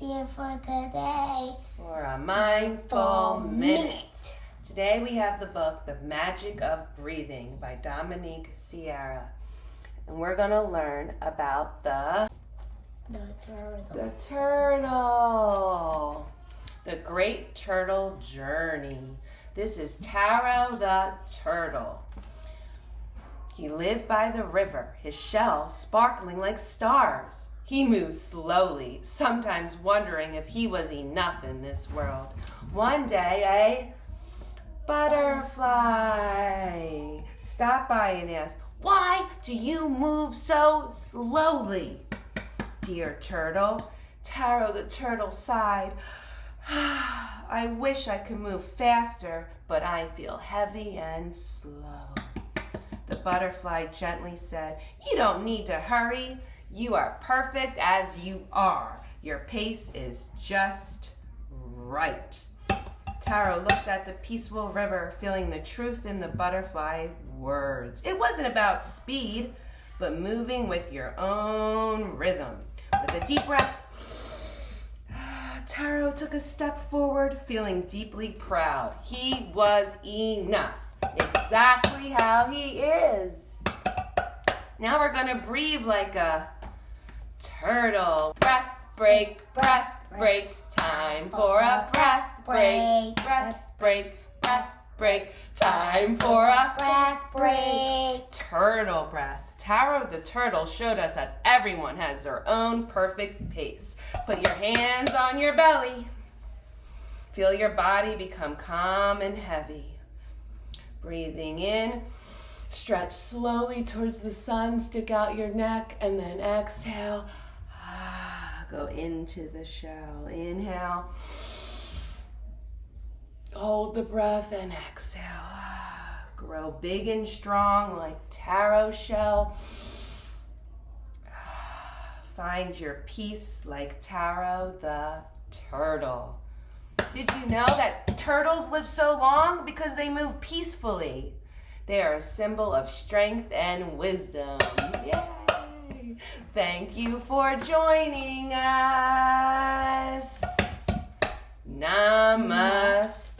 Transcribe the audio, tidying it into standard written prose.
here for today. For a Mindful Minute. Today we have the book, The Magic of Breathing by Dominique Ceara. And we're going to learn about the turtle. The Great Turtle Journey. This is Taro the turtle. He lived by the river, his shell sparkling like stars. He moved slowly, sometimes wondering if he was enough in this world. One day, a butterfly stopped by and asked, "Why do you move so slowly, dear turtle?" Taro the turtle sighed. "I wish I could move faster, but I feel heavy and slow." The butterfly gently said, "You don't need to hurry. You are perfect as you are. Your pace is just right." Taro looked at the peaceful river, feeling the truth in the butterfly words. It wasn't about speed, but moving with your own rhythm. With a deep breath, Taro took a step forward, feeling deeply proud. He was enough, exactly how he is. Now we're going to breathe like a turtle. Breath break, time for a breath break. Breath break, time for a Breath break. turtle breath. Taro the turtle showed us that everyone has their own perfect pace. Put your hands on your belly. Feel your body become calm and heavy. Breathing in, stretch slowly towards the sun, stick out your neck, and then exhale. Go into the shell. Inhale. Hold the breath and exhale. Grow big and strong like taro shell. Find your peace like Taro the turtle. Did you know that turtles live so long? Because they move peacefully. They are a symbol of strength and wisdom. Yay! Thank you for joining us. Namaste.